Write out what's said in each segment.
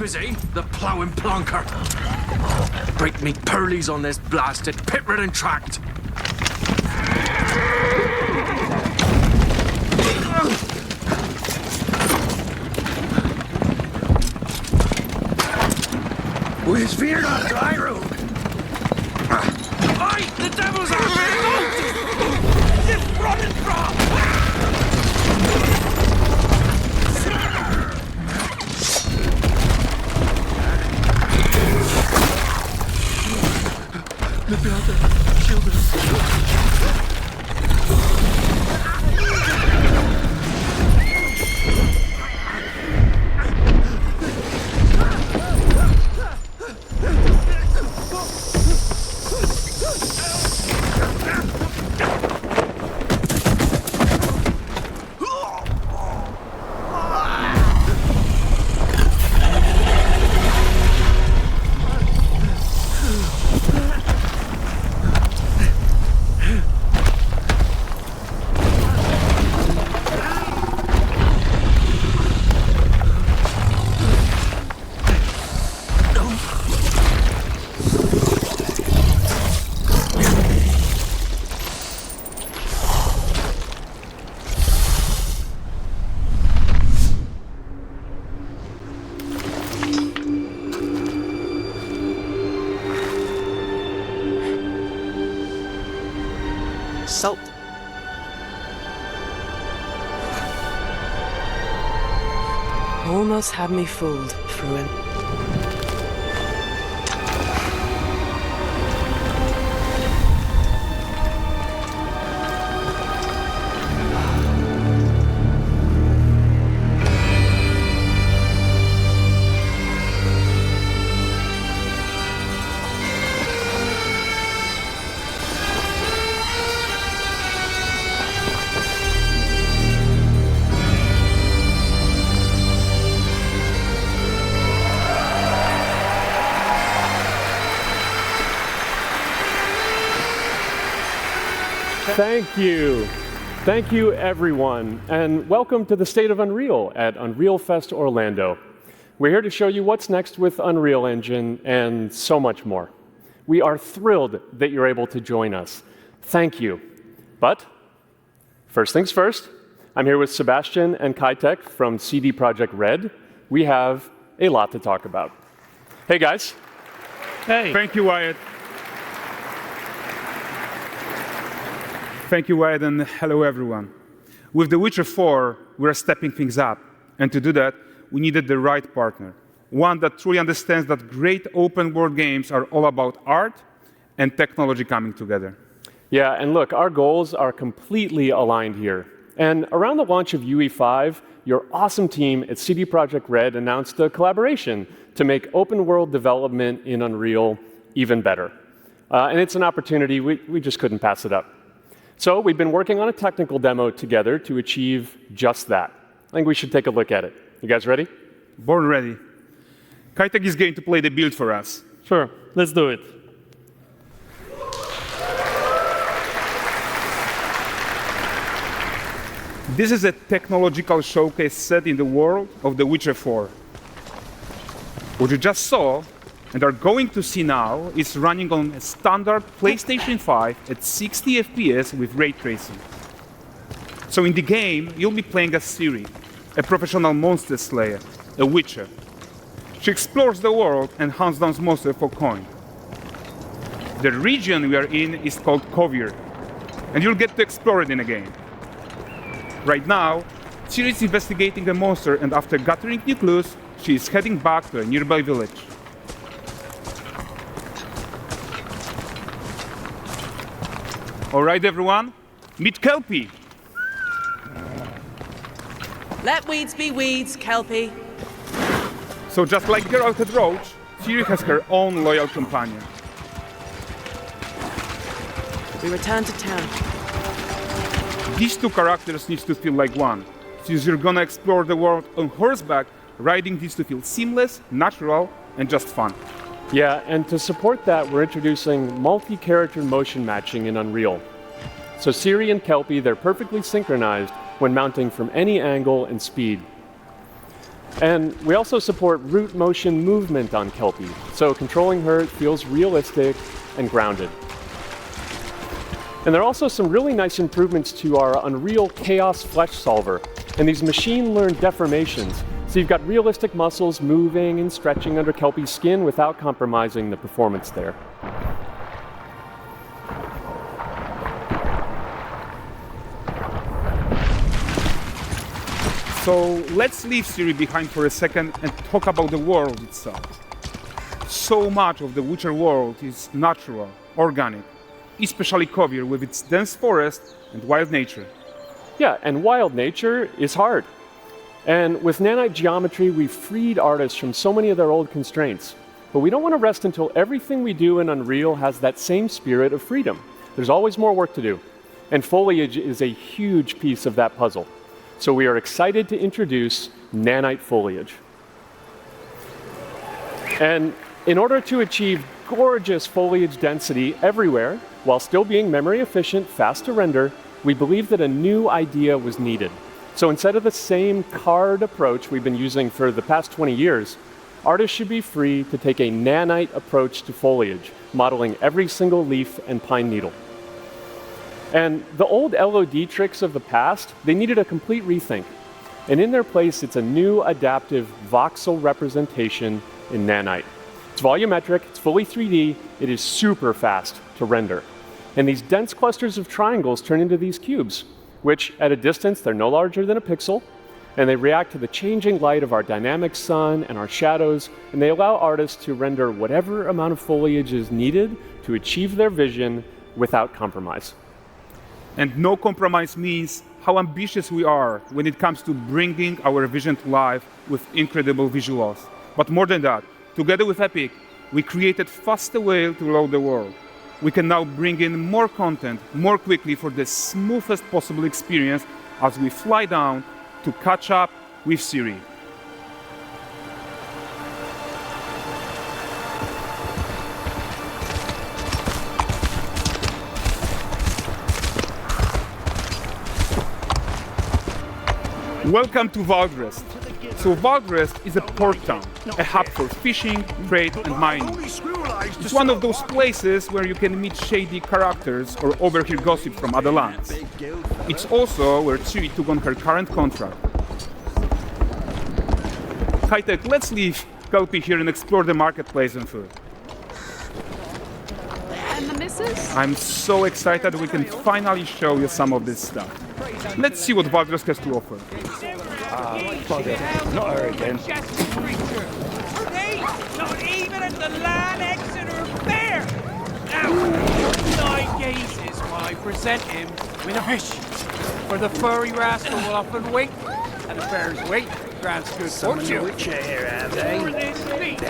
is he? The ploughing plonker. Break me pearlies on this blasted pit-ridden tract. Where's fear not dry road? Aye, the devil's out there! Just running from! Let me out there. Shield him. Salt. Almost had me fooled, Fruin. Thank you. Thank you, everyone, and welcome to the State of Unreal at Unreal Fest Orlando. We're here to show you what's next with Unreal Engine and so much more. We are thrilled that you're able to join us. Thank you. But first things first, I'm here with Sebastian and Kitek from CD Projekt Red. We have a lot to talk about. Hey, guys. Hey. Thank you, Wyatt. Thank you, Wyatt, and hello, everyone. With The Witcher 4, we're stepping things up. And to do that, we needed the right partner, one that truly understands that great open-world games are all about art and technology coming together. Yeah, and look, our goals are completely aligned here. And around the launch of UE5, your awesome team at CD Projekt Red announced a collaboration to make open-world development in Unreal even better. And it's an opportunity, we just couldn't pass it up. So we've been working on a technical demo together to achieve just that. I think we should take a look at it. You guys ready? Born ready. Kitek is going to play the build for us. Sure, let's do it. This is a technological showcase set in the world of The Witcher 4. What you just saw and are going to see now is running on a standard PlayStation 5 at 60 FPS with ray tracing. So in the game, you'll be playing as Ciri, a professional monster slayer, a witcher. She explores the world and hunts down monsters for coin. The region we are in is called Kovir, and you'll get to explore it in the game. Right now, Ciri is investigating a monster, and after gathering new clues, she is heading back to a nearby village. All right, everyone, meet Kelpie. Let weeds be weeds, Kelpie. So just like Geralt had Roach, Ciri has her own loyal companion. We return to town. These two characters need to feel like one. Since you're gonna explore the world on horseback, riding needs to feel seamless, natural, and just fun. Yeah, and to support that, we're introducing multi-character motion matching in Unreal. So Ciri and Kelpie, they're perfectly synchronized when mounting from any angle and speed. And we also support root motion movement on Kelpie, so controlling her feels realistic and grounded. And there are also some really nice improvements to our Unreal Chaos Flesh Solver and these machine-learned deformations. So you've got realistic muscles moving and stretching under Kelpie's skin without compromising the performance there. So let's leave Siri behind for a second and talk about the world itself. So much of the Witcher world is natural, organic, especially Kovir with its dense forest and wild nature. Yeah, and wild nature is hard. And with nanite geometry, we've freed artists from so many of their old constraints. But we don't want to rest until everything we do in Unreal has that same spirit of freedom. There's always more work to do. And foliage is a huge piece of that puzzle. So we are excited to introduce nanite foliage. And in order to achieve gorgeous foliage density everywhere, while still being memory efficient, fast to render, we believe that a new idea was needed. So instead of the same card approach we've been using for the past 20 years, artists should be free to take a nanite approach to foliage, modeling every single leaf and pine needle. And the old LOD tricks of the past, they needed a complete rethink. And in their place, it's a new adaptive voxel representation in nanite. It's volumetric, it's fully 3D, it is super fast to render. And these dense clusters of triangles turn into these cubes, which at a distance, they're no larger than a pixel, and they react to the changing light of our dynamic sun and our shadows, and they allow artists to render whatever amount of foliage is needed to achieve their vision without compromise. And no compromise means how ambitious we are when it comes to bringing our vision to life with incredible visuals. But more than that, together with Epic, we created faster way to load the world. We can now bring in more content more quickly for the smoothest possible experience as we fly down to catch up with Siri. Welcome to Valdrest. So Valdrest is a port town, a hub for fishing, trade and mining. It's one of those places where you can meet shady characters or overhear gossip from other lands. It's also where Ciri took on her current contract. High-tech, let's leave Kelpie here and explore the marketplace and food. And the missus? I'm so excited we can finally show you some of this stuff. Let's see what Valdrest has to offer. Not her again. Hey, not even at the Land Exeter Fair! Now, 9 gazes while I present him with a fish. For the furry rascal will often wink, and the fair's weight grants good fortune. Which here, have they? For this feat,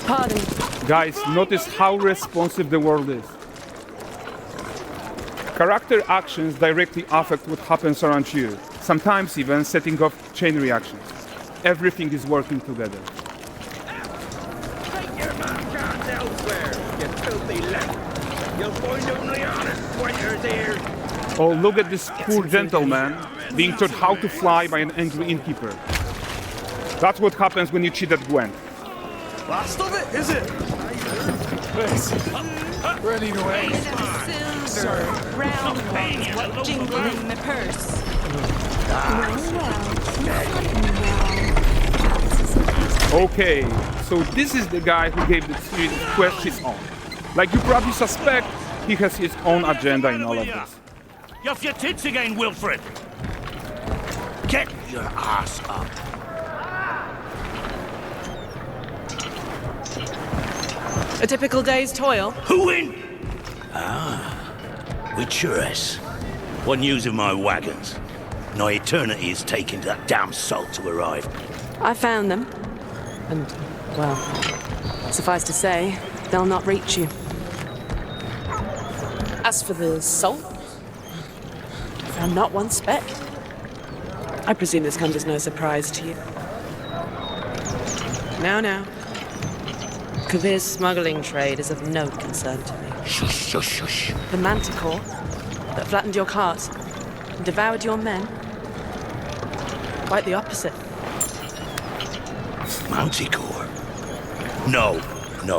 Pardon. Guys, notice how responsive the world is. Character actions directly affect what happens around you, sometimes even setting off chain reactions. Everything is working together. Take your man cards elsewhere, you filthy left. You'll find only honest pointers here. Oh, look at this poor gentleman being taught how to fly by an angry innkeeper. That's what happens when you cheat at Gwent. Last of it, is it? Ready to aim. Silver, round ones, what jingle in the purse. Okay, so this is the guy who gave the series questions on. Like you probably suspect, he has his own agenda in all of this. You're off your tits again, Wilfred. Get your ass up. A typical day's toil. Who in? Witcheress. One using my wagons. No eternity is taking that damn salt to arrive. I found them. And, well, suffice to say, they'll not reach you. As for the salt, I found not one speck. I presume this comes as no surprise to you. Now. Kovir's smuggling trade is of no concern to me. Shush, shush, shush. The Manticore, that flattened your cars and devoured your men? Quite the opposite. Manticore? No,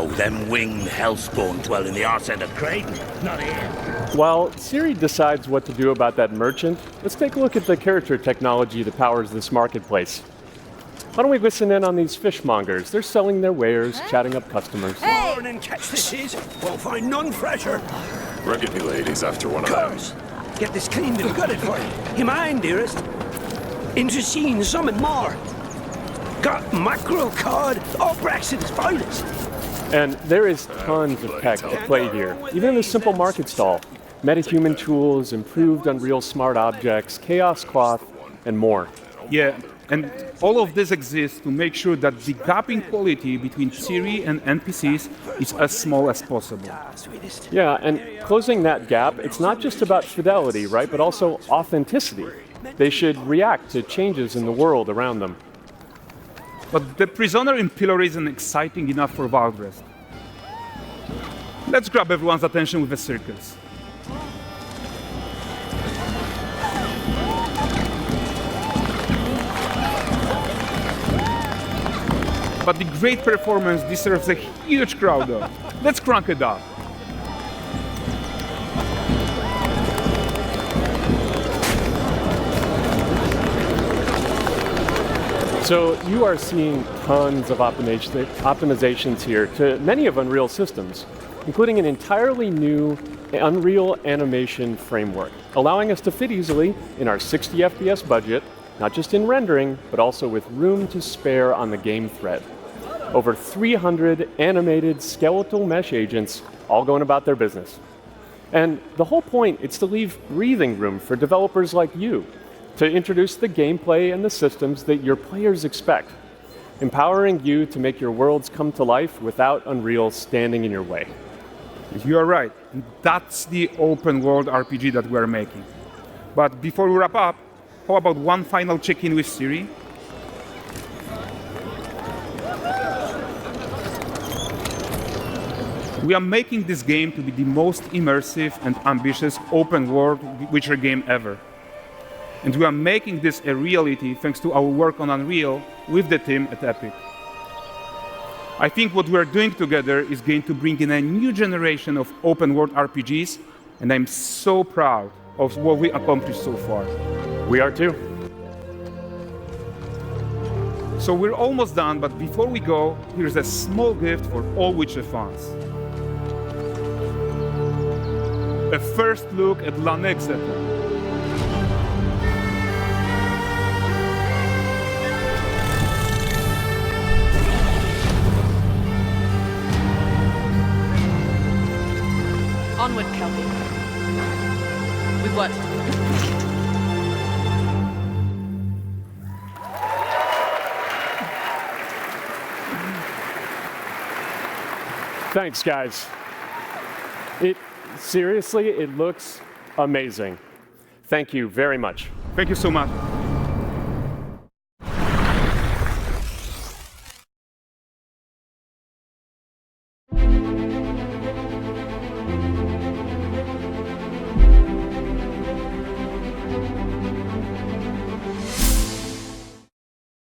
them winged hellspawn dwell in the arse end of Creighton, not here. While Siri decides what to do about that merchant, let's take a look at the character technology that powers this marketplace. Why don't we listen in on these fishmongers? They're selling their wares, chatting up customers. Morning, catch fishes. Won't find none fresher. Rugged me ladies after one of them. Get this cleaned and gutted for you. You mind, dearest? Into seeing something more. Got mackerel, cod, all Braxton's finest. And there is tons of tech to play here, even in this simple market stall. Metahuman tools, improved Unreal Smart Objects, Chaos Cloth, and more. Yeah, and all of this exists to make sure that the gap in quality between Siri and NPCs is as small as possible. Yeah, and closing that gap, it's not just about fidelity, right, but also authenticity. They should react to changes in the world around them. But the prisoner in pillory isn't exciting enough for Valdrest. Let's grab everyone's attention with a circus. But the great performance deserves a huge crowd though. Let's crank it up. So you are seeing tons of optimizations here to many of Unreal's systems, including an entirely new Unreal animation framework, allowing us to fit easily in our 60 FPS budget, not just in rendering, but also with room to spare on the game thread. Over 300 animated skeletal mesh agents all going about their business. And the whole point is to leave breathing room for developers like you to introduce the gameplay and the systems that your players expect, empowering you to make your worlds come to life without Unreal standing in your way. You are right. That's the open world RPG that we're making. But before we wrap up, how about one final check-in with Siri? We are making this game to be the most immersive and ambitious open world Witcher game ever. And we are making this a reality thanks to our work on Unreal with the team at Epic. I think what we're doing together is going to bring in a new generation of open world RPGs, and I'm so proud of what we accomplished so far. We are too. So we're almost done, but before we go, here's a small gift for all Witcher fans. A first look at Lanexeter. Onward, Kelby. We've worked. Thanks, guys. Seriously, it looks amazing. Thank you very much. Thank you so much.